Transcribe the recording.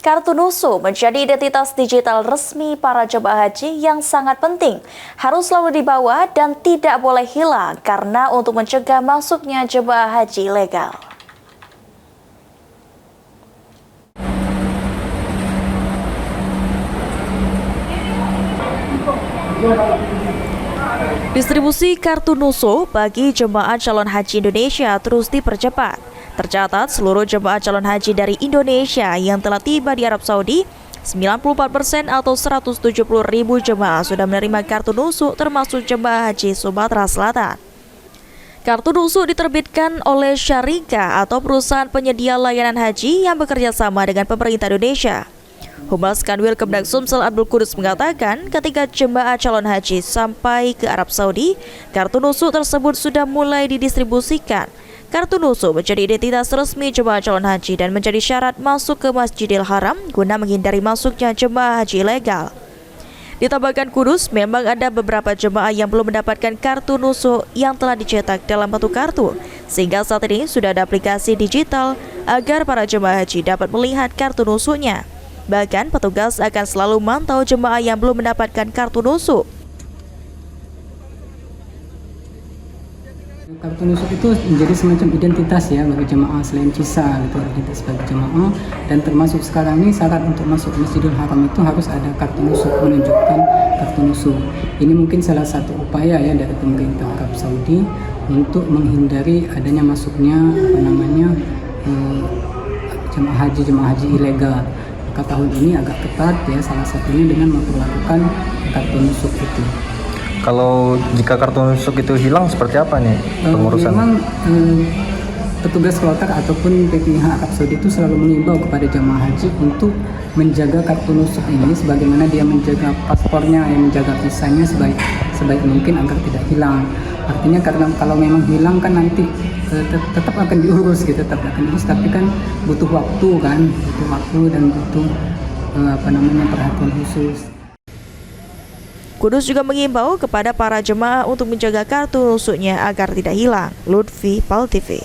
Kartu NUSU menjadi identitas digital resmi para jemaah haji yang sangat penting. Harus selalu dibawa dan tidak boleh hilang karena untuk mencegah masuknya jemaah haji ilegal. Distribusi kartu NUSU bagi jemaah calon haji Indonesia terus dipercepat. Tercatat seluruh jemaah calon haji dari Indonesia yang telah tiba di Arab Saudi, 94% atau 170.000 jemaah sudah menerima kartu NUSU termasuk jemaah haji Sumatera Selatan. Kartu NUSU diterbitkan oleh Syarika atau perusahaan penyedia layanan haji yang bekerja sama dengan pemerintah Indonesia. Humas Kanwil Kemendag Sumsel Abdul Kudus mengatakan ketika jemaah calon haji sampai ke Arab Saudi, kartu NUSU tersebut sudah mulai didistribusikan. Kartu NUSU menjadi identitas resmi jemaah calon haji dan menjadi syarat masuk ke Masjidil Haram guna menghindari masuknya jemaah haji ilegal. Ditambahkan Kudus, memang ada beberapa jemaah yang belum mendapatkan kartu NUSU yang telah dicetak dalam bentuk kartu, sehingga saat ini sudah ada aplikasi digital agar para jemaah haji dapat melihat kartu NUSU-nya. Bahkan petugas akan selalu mantau jemaah yang belum mendapatkan kartu NUSU. Kartu NUSU itu menjadi semacam identitas ya bagi jemaah selain visa gitu, identitas bagi jemaah, dan termasuk sekarang ini syarat untuk masuk Masjidil Haram itu harus ada kartu NUSU, menunjukkan kartu NUSU. Ini mungkin salah satu upaya ya dari pemerintah Arab Saudi untuk menghindari adanya masuknya jemaah haji ilegal. Maka tahun ini agak ketat ya, salah satunya dengan memperlakukan kartu NUSU itu. Kalau jika kartu NUSU itu hilang seperti apa nih pengurusan? Memang petugas kloter ataupun PPIH Arab Saudi itu selalu mengimbau kepada jemaah haji untuk menjaga kartu NUSU ini sebagaimana dia menjaga paspornya, yang menjaga visanya sebaik mungkin agar tidak hilang. Artinya karena kalau memang hilang kan nanti tetap akan diurus gitu, tapi kan butuh waktu dan butuh perhatian khusus. Kudus juga mengimbau kepada para jemaah untuk menjaga kartu NUSU-nya agar tidak hilang. Lutfi, PAL TV.